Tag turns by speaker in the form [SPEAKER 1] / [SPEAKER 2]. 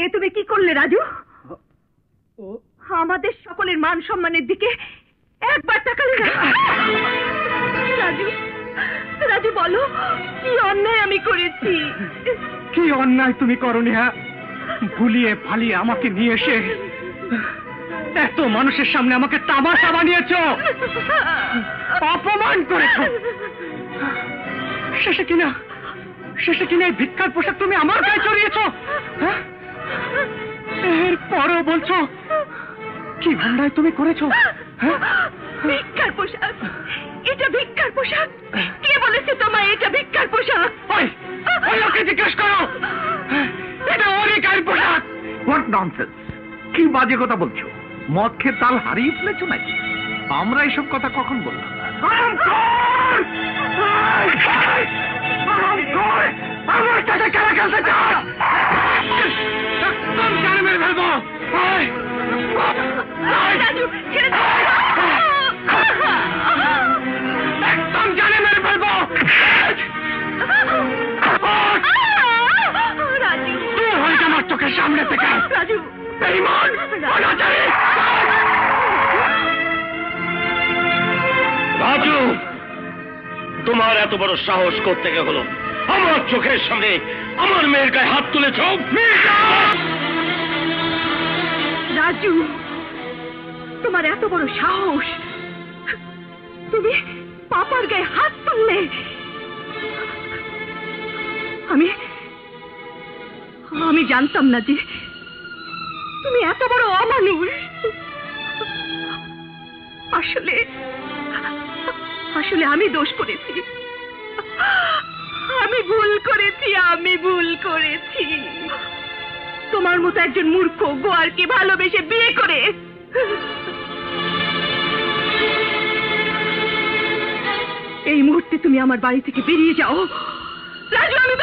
[SPEAKER 1] এ তুমি কি করলে রাজু? আমাদের সকলের মান সম্মানের দিকে একবার তাকালে না। রাজু, রাজু বলো কি অন্যায় আমি করেছি?
[SPEAKER 2] কি অন্যায় তুমি করনি? হ্যাঁ, ভুলিয়ে ফালিয়ে আমাকে নিয়ে এসে এত মানুষের সামনে আমাকে তামাশা বানিয়েছ, অপমান করেছ। শেষে কিনা এই ভিক্ষার পোশাক তুমি আমার গায়ে চড়িয়েছ। এরপরও বলছো কি অন্যায় তুমি করেছো?
[SPEAKER 1] ভিক্ষার পোশাক? এটা ভিক্ষার পোশাক? কে বলেছে তোমায় এটা ভিক্ষার পোশাক?
[SPEAKER 2] ওকে জিজ্ঞেস করো, এটা ওরই গায়ের পোশাক।
[SPEAKER 3] What nonsense! কি বাজে কথা বলছো? মদ খেয়ে তাল হারিয়ে ফেলেছো নাকি? আমরা এসব কথা কখন বললাম?
[SPEAKER 2] আমার সাথে খেলা খেলতে চাস? একদম জানে মেরে ফেলবো। একদম জানে মেরে ফেলবো। তুই হয়েছে আমার চোখের সামনে থেকে।
[SPEAKER 4] রাজু, তোমার এত বড় সাহস কোত্থেকে হলো আমার চোখের সামনে আমার মেয়ের গায়ে হাত তুলেছ?
[SPEAKER 1] রাজু, তোমার এত বড় সাহস, তুমি পাপার গায়ে হাত তুললে? আমি জানতাম না যে তুমি এত বড় অমানুষ। আসলে আমি দোষ করেছি, আমি ভুল করেছি। তোমার মতো একজন মূর্খ গোয়ারকে ভালোবেসে বিয়ে করে এই মুহূর্তে তুমি আমার বাড়ি থেকে বেরিয়ে যাও। রাজু, আমি